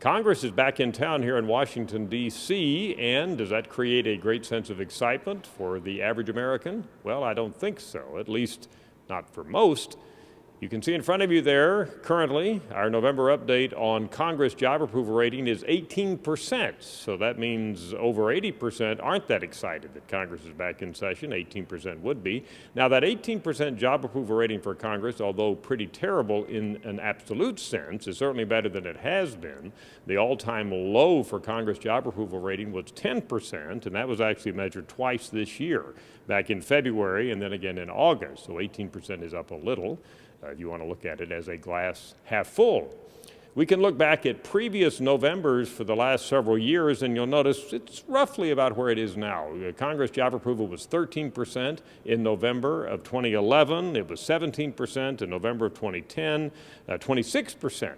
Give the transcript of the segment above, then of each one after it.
Congress is back in town here in Washington, D.C., and does that create a great sense of excitement for the average American? Well, I don't think so, at least not for most. You can see in front of you there, currently, our November update on Congress job approval rating is 18%. So that means over 80% aren't that excited that Congress is back in session. 18% would be. Now, that 18% job approval rating for Congress, although pretty terrible in an absolute sense, is certainly better than it has been. The all-time low for Congress job approval rating was 10%, and that was actually measured twice this year, back in February and then again in August. So 18% is up a little. If you want to look at it as a glass half full. We can look back at previous Novembers for the last several years, and you'll notice it's roughly about where it is now. Congress job approval was 13% in November of 2011. It was 17% in November of 2010, 26%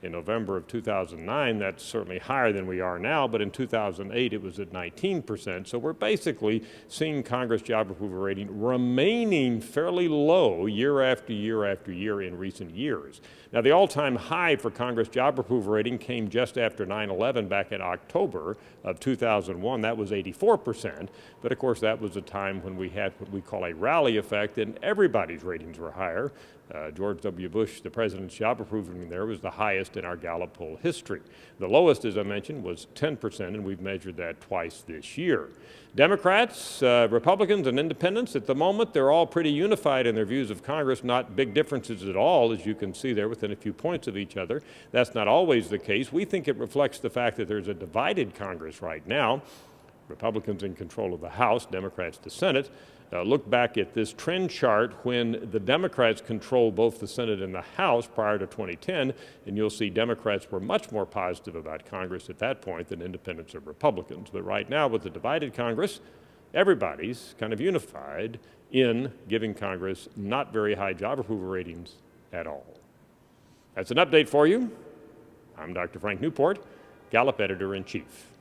in November of 2009. That's certainly higher than we are now, but in 2008 it was at 19%. So we're basically seeing Congress job approval rating remaining fairly low year after year after year in recent years. Now, the all-time high for Congress job approval rating came just after 9/11 back in October of 2001. That was 84%, but of course that was a time when we had what we call a rally effect and everybody's ratings were higher. George W. Bush, the president's job approval rating there was the highest in our Gallup poll history. The lowest, as I mentioned, was 10%, and we've measured that twice this year. Democrats, Republicans, and independents, at the moment, they're all pretty unified in their views of Congress, not big differences at all, as you can see there, within a few points of each other. That's not always the case. We think it reflects the fact that there's a divided Congress right now. Republicans in control of the House, Democrats the Senate. Look back at this trend chart when the Democrats controlled both the Senate and the House prior to 2010, and you'll see Democrats were much more positive about Congress at that point than independents or Republicans. But right now, with the divided Congress, everybody's kind of unified in giving Congress not very high job approval ratings at all. That's an update for you. I'm Dr. Frank Newport, Gallup Editor-in-Chief.